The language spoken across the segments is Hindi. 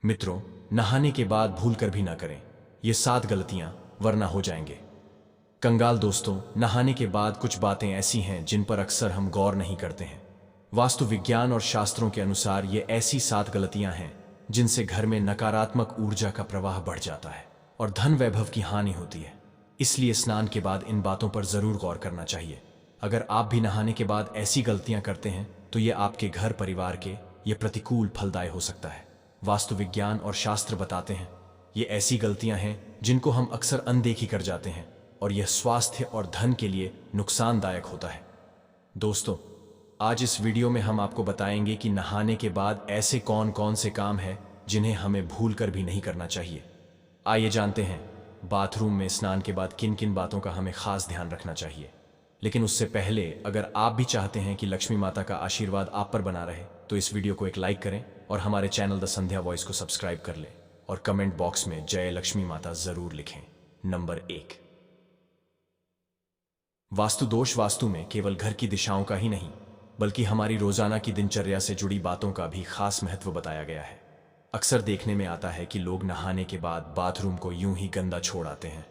मित्रों, नहाने के बाद भूल कर भी ना करें ये 7 गलतियां, वरना हो जाएंगे कंगाल। दोस्तों, नहाने के बाद कुछ बातें ऐसी हैं जिन पर अक्सर हम गौर नहीं करते हैं। वास्तु विज्ञान और शास्त्रों के अनुसार ये ऐसी 7 गलतियां हैं जिनसे घर में नकारात्मक ऊर्जा का प्रवाह बढ़ जाता है और धन वैभव की हानि होती है। इसलिए स्नान के बाद इन बातों पर जरूर गौर करना चाहिए। अगर आप भी नहाने के बाद ऐसी गलतियां करते हैं तो ये आपके घर परिवार के ये प्रतिकूल फलदायी हो सकता है। वास्तु विज्ञान और शास्त्र बताते हैं ये ऐसी गलतियां हैं जिनको हम अक्सर अनदेखी कर जाते हैं और यह स्वास्थ्य और धन के लिए नुकसानदायक होता है। दोस्तों, आज इस वीडियो में हम आपको बताएंगे कि नहाने के बाद ऐसे कौन कौन से काम हैं जिन्हें हमें भूल कर भी नहीं करना चाहिए। आइए जानते हैं बाथरूम में स्नान के बाद किन किन बातों का हमें खास ध्यान रखना चाहिए। लेकिन उससे पहले अगर आप भी चाहते हैं कि लक्ष्मी माता का आशीर्वाद आप पर बना रहे तो इस वीडियो को एक लाइक करें और हमारे चैनल द संध्या वॉइस को सब्सक्राइब कर लें और कमेंट बॉक्स में जय लक्ष्मी माता जरूर लिखें। नंबर 1, वास्तु दोष। वास्तु में केवल घर की दिशाओं का ही नहीं बल्कि हमारी रोजाना की दिनचर्या से जुड़ी बातों का भी खास महत्व बताया गया है। अक्सर देखने में आता है कि लोग नहाने के बाद बाथरूम को यूं ही गंदा छोड़ आते हैं।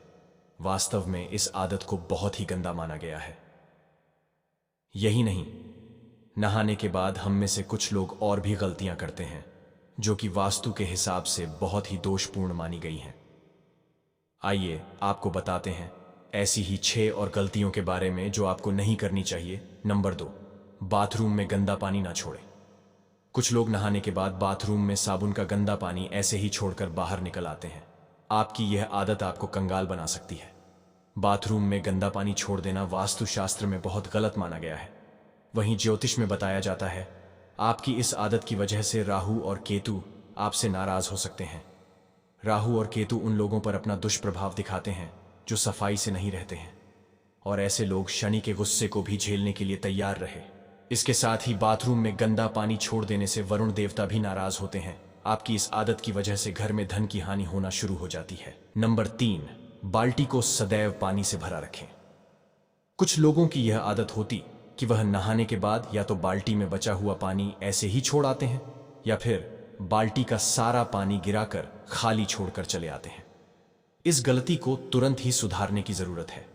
वास्तव में इस आदत को बहुत ही गंदा माना गया है। यही नहीं, नहाने के बाद हम में से कुछ लोग और भी गलतियां करते हैं जो कि वास्तु के हिसाब से बहुत ही दोषपूर्ण मानी गई हैं। आइए आपको बताते हैं ऐसी ही 6 और गलतियों के बारे में जो आपको नहीं करनी चाहिए। नंबर 2, बाथरूम में गंदा पानी ना छोड़ें। कुछ लोग नहाने के बाद बाथरूम में साबुन का गंदा पानी ऐसे ही छोड़कर बाहर निकल आते हैं। आपकी यह आदत आपको कंगाल बना सकती है। बाथरूम में गंदा पानी छोड़ देना वास्तुशास्त्र में बहुत गलत माना गया है। वहीं ज्योतिष में बताया जाता है आपकी इस आदत की वजह से राहु और केतु आपसे नाराज हो सकते हैं। राहु और केतु उन लोगों पर अपना दुष्प्रभाव दिखाते हैं जो सफाई से नहीं रहते हैं और ऐसे लोग शनि के गुस्से को भी झेलने के लिए तैयार रहे। इसके साथ ही बाथरूम में गंदा पानी छोड़ देने से वरुण देवता भी नाराज होते हैं। आपकी इस आदत की वजह से घर में धन की हानि होना शुरू हो जाती है। नंबर 3, बाल्टी को सदैव पानी से भरा रखें। कुछ लोगों की यह आदत होती कि वह नहाने के बाद या तो बाल्टी में बचा हुआ पानी ऐसे ही छोड़ आते हैं या फिर बाल्टी का सारा पानी गिराकर खाली छोड़कर चले आते हैं। इस गलती को तुरंत ही सुधारने की जरूरत है।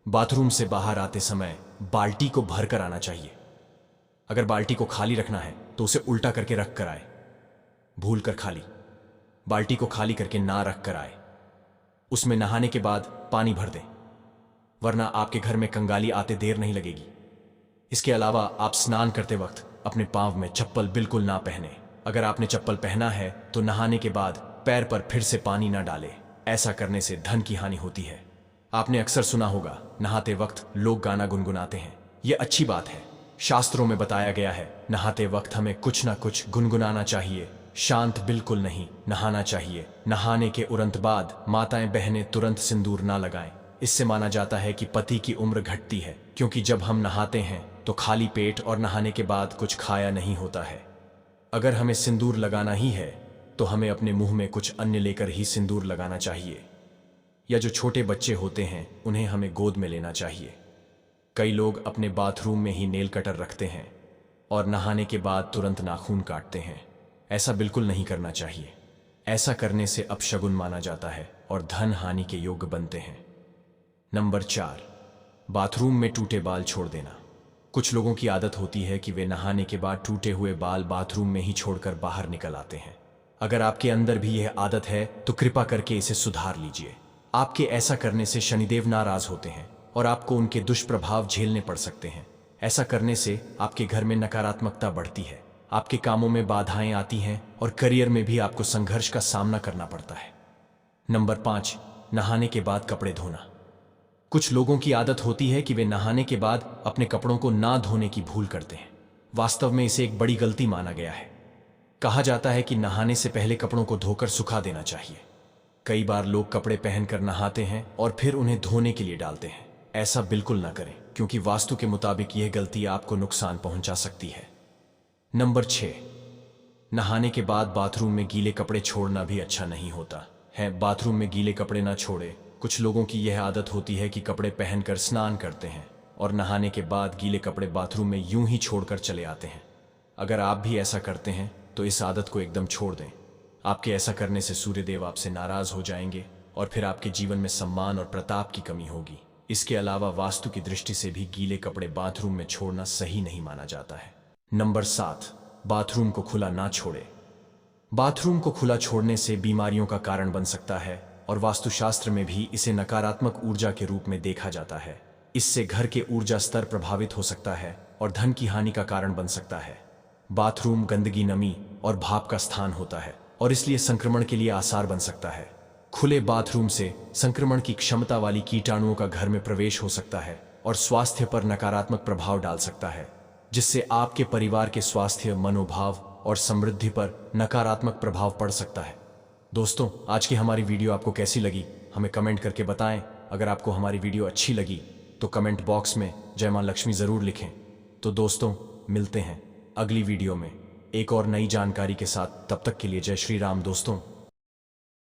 बाथरूम से बाहर आते समय बाल्टी को भरकर आना चाहिए। अगर बाल्टी को खाली रखना है तो उसे उल्टा करके रख कर आए। भूल कर खाली बाल्टी को खाली करके ना रख कर आए। उसमें नहाने के बाद पानी भर दें, वरना आपके घर में कंगाली आते देर नहीं लगेगी। इसके अलावा आप स्नान करते वक्त अपने पांव में चप्पल बिल्कुल ना पहने। अगर आपने चप्पल पहना है तो नहाने के बाद पैर पर फिर से पानी ना डालें। ऐसा करने से धन की हानि होती है। आपने अक्सर सुना होगा नहाते वक्त लोग गाना गुनगुनाते हैं। यह अच्छी बात है। शास्त्रों में बताया गया है नहाते वक्त हमें कुछ ना कुछ गुनगुनाना चाहिए। शांत बिल्कुल नहीं नहाना चाहिए। नहाने के उरंत बाद माताएं बहनें तुरंत सिंदूर ना लगाएं। इससे माना जाता है कि पति की उम्र घटती है, क्योंकि जब हम नहाते हैं तो खाली पेट और नहाने के बाद कुछ खाया नहीं होता है। अगर हमें सिंदूर लगाना ही है तो हमें अपने मुंह में कुछ अन्य लेकर ही सिंदूर लगाना चाहिए। या जो छोटे बच्चे होते हैं उन्हें हमें गोद में लेना चाहिए। कई लोग अपने बाथरूम में ही नेल कटर रखते हैं और नहाने के बाद तुरंत नाखून काटते हैं। ऐसा बिल्कुल नहीं करना चाहिए। ऐसा करने से अपशगुन माना जाता है और धन हानि के योग्य बनते हैं। नंबर 4, बाथरूम में टूटे बाल छोड़ देना। कुछ लोगों की आदत होती है कि वे नहाने के बाद टूटे हुए बाल बाथरूम में ही छोड़कर बाहर निकल आते हैं। अगर आपके अंदर भी यह आदत है तो कृपा करके इसे सुधार लीजिए। आपके ऐसा करने से शनिदेव नाराज होते हैं और आपको उनके दुष्प्रभाव झेलने पड़ सकते हैं। ऐसा करने से आपके घर में नकारात्मकता बढ़ती है, आपके कामों में बाधाएं आती हैं और करियर में भी आपको संघर्ष का सामना करना पड़ता है। नंबर 5, नहाने के बाद कपड़े धोना। कुछ लोगों की आदत होती है कि वे नहाने के बाद अपने कपड़ों को ना धोने की भूल करते हैं। वास्तव में इसे एक बड़ी गलती माना गया है। कहा जाता है कि नहाने से पहले कपड़ों को धोकर सुखा देना चाहिए। कई बार लोग कपड़े पहनकर नहाते हैं और फिर उन्हें धोने के लिए डालते हैं। ऐसा बिल्कुल ना करें, क्योंकि वास्तु के मुताबिक यह गलती आपको नुकसान पहुंचा सकती है। नंबर 6, नहाने के बाद बाथरूम में गीले कपड़े छोड़ना भी अच्छा नहीं होता है। बाथरूम में गीले कपड़े ना छोड़े। कुछ लोगों की यह आदत होती है कि कपड़े पहनकर स्नान करते हैं और नहाने के बाद गीले कपड़े बाथरूम में यूं ही छोड़कर चले आते हैं। अगर आप भी ऐसा करते हैं तो इस आदत को एकदम छोड़ दें। आपके ऐसा करने से सूर्यदेव आपसे नाराज हो जाएंगे और फिर आपके जीवन में सम्मान और प्रताप की कमी होगी। इसके अलावा वास्तु की दृष्टि से भी गीले कपड़े बाथरूम में छोड़ना सही नहीं माना जाता है। नंबर 7, बाथरूम को खुला ना छोड़े। बाथरूम को खुला छोड़ने से बीमारियों का कारण बन सकता है और वास्तुशास्त्र में भी इसे नकारात्मक ऊर्जा के रूप में देखा जाता है। इससे घर के ऊर्जा स्तर प्रभावित हो सकता है और धन की हानि का कारण बन सकता है। बाथरूम गंदगी, नमी और भाप का स्थान होता है और इसलिए संक्रमण के लिए आसार बन सकता है। खुले बाथरूम से संक्रमण की क्षमता वाली कीटाणुओं का घर में प्रवेश हो सकता है और स्वास्थ्य पर नकारात्मक प्रभाव डाल सकता है, जिससे आपके परिवार के स्वास्थ्य, मनोभाव और समृद्धि पर नकारात्मक प्रभाव पड़ सकता है। दोस्तों, आज की हमारी वीडियो आपको कैसी लगी हमें कमेंट करके बताएं। अगर आपको हमारी वीडियो अच्छी लगी तो कमेंट बॉक्स में जय मां लक्ष्मी जरूर लिखें। तो दोस्तों, मिलते हैं अगली वीडियो में एक और नई जानकारी के साथ। तब तक के लिए जय श्री राम दोस्तों।